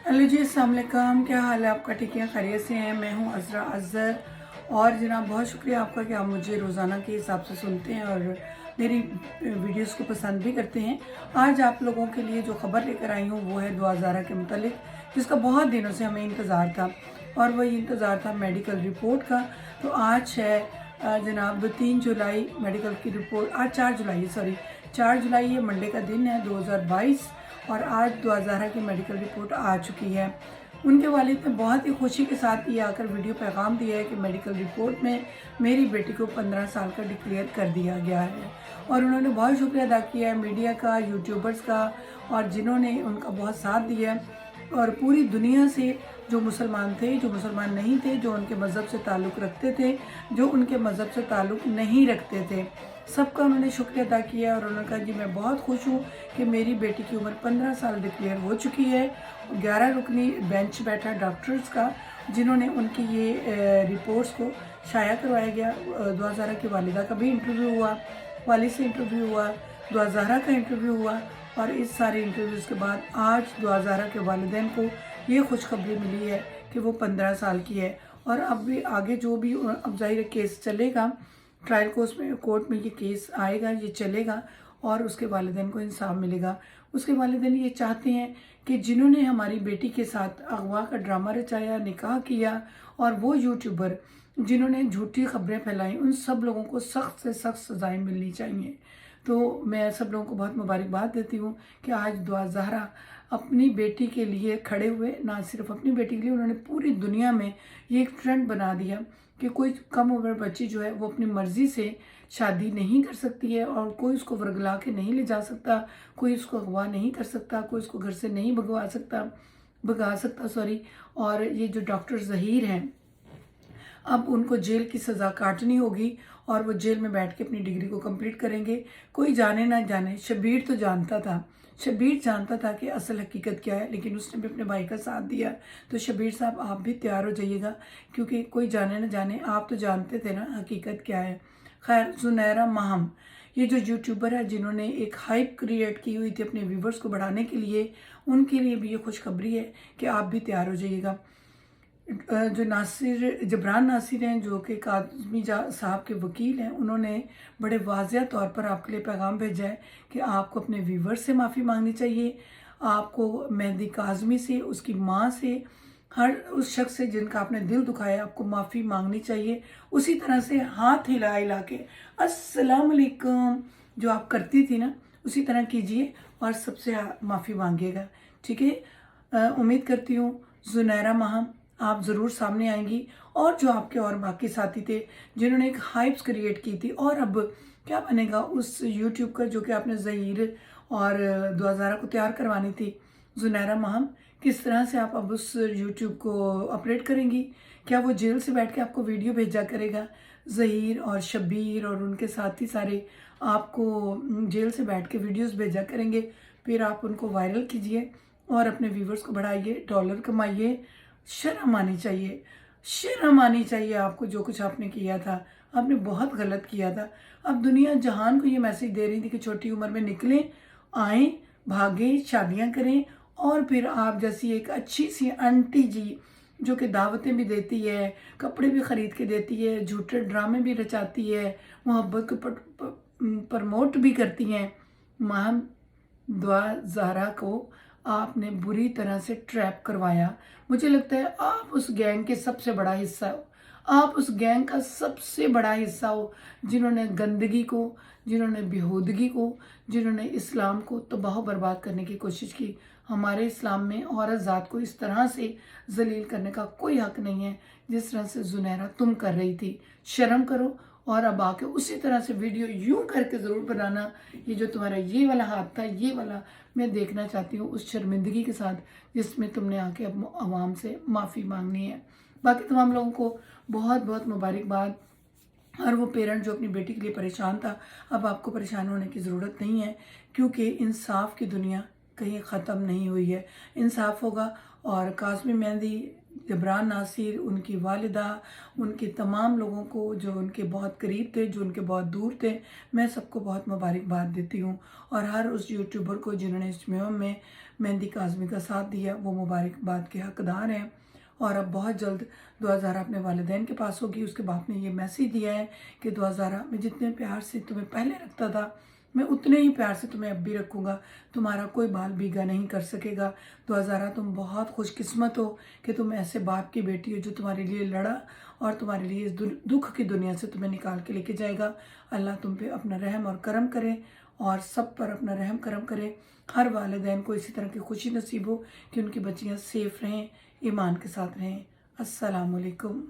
Hello जी, अस्सलाम वालेकुम। क्या हाल है आपका? ठीक है, खैरियत से हैं? मैं हूँ अज़रा अज़हर। और जनाब बहुत शुक्रिया आपका कि आप मुझे रोज़ाना के हिसाब से सुनते हैं और मेरी वीडियोस को पसंद भी करते हैं। आज आप लोगों के लिए जो ख़बर लेकर आई हूँ वो है दुआ ज़ारा के मुतालिक, जिसका बहुत दिनों से हमें इंतज़ार था। और वही इंतज़ार था मेडिकल रिपोर्ट का। तो आज है जनाब 3 जुलाई मेडिकल की रिपोर्ट। आज 4 जुलाई, सॉरी 4 जुलाई, ये मंडे का दिन है 2022। और आज दुआ ज़ारा की मेडिकल रिपोर्ट आ चुकी है। उनके वालिद ने बहुत ही खुशी के साथ ये आकर वीडियो पैगाम दिया है कि मेडिकल रिपोर्ट में मेरी बेटी को 15 साल का डिक्लेयर कर दिया गया है। और उन्होंने बहुत शुक्रिया अदा किया है मीडिया का, यूट्यूबर्स का, और जिन्होंने उनका बहुत साथ दिया। और पूरी दुनिया से जो मुसलमान थे, जो मुसलमान नहीं थे, जो उनके मज़हब से ताल्लुक़ रखते थे, जो उनके मज़हब से ताल्लुक़ नहीं रखते थे, सबका उन्होंने शुक्रिया अदा किया। और उन्होंने कहा जी मैं बहुत खुश हूँ कि मेरी बेटी की उम्र 15 साल डिक्लेयर हो चुकी है। 11 रुकनी बेंच बैठा डॉक्टर्स का, जिन्होंने उनकी ये रिपोर्ट्स को शाया करवाया गया। दुआ ज़ारा की वालिदा का भी इंटरव्यू हुआ, वालिद से इंटरव्यू हुआ, दुआ ज़ारा का इंटरव्यू हुआ। और इस सारे इंटरव्यूज़ के बाद आज दुआ ज़ारा के वालिदैन को ये खुशखबरी मिली है कि वो 15 साल की है। और अब भी आगे जो भी अब ज़ाहिर केस चलेगा, ट्रायल कोर्ट में ये केस आएगा, ये चलेगा और उसके वालिदैन को इंसाफ मिलेगा। उसके वालिदैन ये चाहते हैं कि जिन्होंने हमारी बेटी के साथ अगवा का ड्रामा रचाया, निकाह किया, और वो यूट्यूबर जिन्होंने झूठी खबरें फैलाई, उन सब लोगों को सख्त से सख्त सज़ाएं मिलनी चाहिए। तो मैं सब लोगों को बहुत मुबारकबाद देती हूँ कि आज दुआ ज़ारा अपनी बेटी के लिए खड़े हुए। ना सिर्फ अपनी बेटी के लिए, उन्होंने पूरी दुनिया में ये एक ट्रेंड बना दिया कि कोई कम उम्र बच्ची जो है वो अपनी मर्ज़ी से शादी नहीं कर सकती है, और कोई उसको वर्गला के नहीं ले जा सकता, कोई उसको अगवा नहीं कर सकता, कोई उसको घर से नहीं भगा सकता सॉरी। और ये जो डॉक्टर ज़हीर हैं, अब उनको जेल की सज़ा काटनी होगी और वो जेल में बैठ के अपनी डिग्री को कंप्लीट करेंगे। कोई जाने ना जाने, शबीर तो जानता था, शबीर जानता था कि असल हकीकत क्या है, लेकिन उसने भी अपने भाई का साथ दिया। तो शबीर साहब आप भी तैयार हो जाइएगा, क्योंकि कोई जाने ना जाने, आप तो जानते थे ना हकीकत क्या है। खैर, ज़ुनैरा माहम, ये जो यूट्यूबर है जिन्होंने एक हाइप क्रिएट की हुई थी अपने व्यूवर्स को बढ़ाने के लिए, उनके लिए भी ये खुशखबरी है कि आप भी तैयार हो जाइएगा। जो जबरान नासिर हैं, जो कि काज़मी साहब के वकील हैं, उन्होंने बड़े वाज़िया तौर पर आपके लिए पैगाम भेजा है कि आपको अपने व्यूवर्स से माफ़ी मांगनी चाहिए। आपको मेहदी काज़मी से, उसकी माँ से, हर उस शख्स से जिनका आपने दिल दुखाया, आपको माफ़ी मांगनी चाहिए। उसी तरह से हाथ हिला हिला के अस्सलाम वालेकुम जो आप करती थी ना, उसी तरह कीजिए और सबसे माफ़ी मांगिएगा, ठीक है। उम्मीद करती हूँ ज़ुनैरा माहम आप ज़रूर सामने आएंगी। और जो आपके और बाकी साथी थे जिन्होंने एक हाइप्स क्रिएट की थी, और अब क्या बनेगा उस यूट्यूब का जो कि आपने ज़हीर और दुआ ज़ारा को तैयार करवानी थी। ज़ुनैरा माहम, किस तरह से आप अब उस यूट्यूब को ऑपरेट करेंगी? क्या वो जेल से बैठ के आपको वीडियो भेजा करेगा? ज़हीर और शबीर और उनके साथी सारे आपको जेल से बैठ के वीडियोस भेजा करेंगे, फिर आप उनको वायरल कीजिए और अपने व्यूवर्स को बढ़ाइए, डॉलर कमाइए। शर्म आनी चाहिए, शर्म आनी चाहिए आपको। जो कुछ आपने किया था, आपने बहुत गलत किया था। अब दुनिया जहान को ये मैसेज दे रही थी कि छोटी उम्र में निकलें, आएँ, भागें, शादियां करें, और फिर आप जैसी एक अच्छी सी आंटी जी जो कि दावतें भी देती है, कपड़े भी ख़रीद के देती है, झूठे ड्रामे भी रचाती है, मोहब्बत को प्रमोट भी करती हैं, माम दुआ ज़ारा को आपने बुरी तरह से ट्रैप करवाया। मुझे लगता है आप उस गैंग के सबसे बड़ा हिस्सा हो, आप उस गैंग का सबसे बड़ा हिस्सा हो, जिन्होंने गंदगी को, जिन्होंने बेहूदगी को, जिन्होंने इस्लाम को तबाह बर्बाद करने की कोशिश की। हमारे इस्लाम में औरत ज़ात को इस तरह से जलील करने का कोई हक नहीं है जिस तरह से ज़ुनैरा तुम कर रही थी। शर्म करो और अब आके उसी तरह से वीडियो यूं करके ज़रूर बनाना। ये जो तुम्हारा ये वाला हाथ था, ये वाला मैं देखना चाहती हूँ उस शर्मिंदगी के साथ जिसमें तुमने आके अब आवाम से माफ़ी मांगनी है। बाकी तमाम लोगों को बहुत बहुत मुबारकबाद। और वो पेरेंट जो अपनी बेटी के लिए परेशान था, अब आपको परेशान होने की ज़रूरत नहीं है, क्योंकि इंसाफ की दुनिया कहीं ख़त्म नहीं हुई है। इंसाफ होगा और काज़मी मेहंदी जबरान नासिर, उनकी वालिदा, उनके तमाम लोगों को जो उनके बहुत करीब थे, जो उनके बहुत दूर थे, मैं सबको बहुत मुबारकबाद देती हूँ। और हर उस यूट्यूबर को जिन्होंने इज्तिमा में मेहंदी काज़मी का साथ दिया, वो मुबारकबाद के हकदार हैं। और अब बहुत जल्द दुआ ज़हरा अपने वालिदैन के पास होगी। उसके बाप ने ये मैसेज दिया है कि दुआ ज़हरा, मैं जितने प्यार से तुम्हें पहले रखता था, मैं उतने ही प्यार से तुम्हें अब भी रखूँगा। तुम्हारा कोई बाल बीगा नहीं कर सकेगा। दुआ ज़हरा, तुम बहुत खुशकिस्मत हो कि तुम ऐसे बाप की बेटी हो जो तुम्हारे लिए लड़ा और तुम्हारे लिए इस दुख की दुनिया से तुम्हें निकाल के लेके जाएगा। अल्लाह तुम पे अपना रहम और करम करे और सब पर अपना रहम करम करे। हर वालिदैन को इसी तरह की खुशी नसीब हो कि उनकी बच्चियाँ सेफ रहें, ईमान के साथ रहें। अस्सलाम वालेकुम।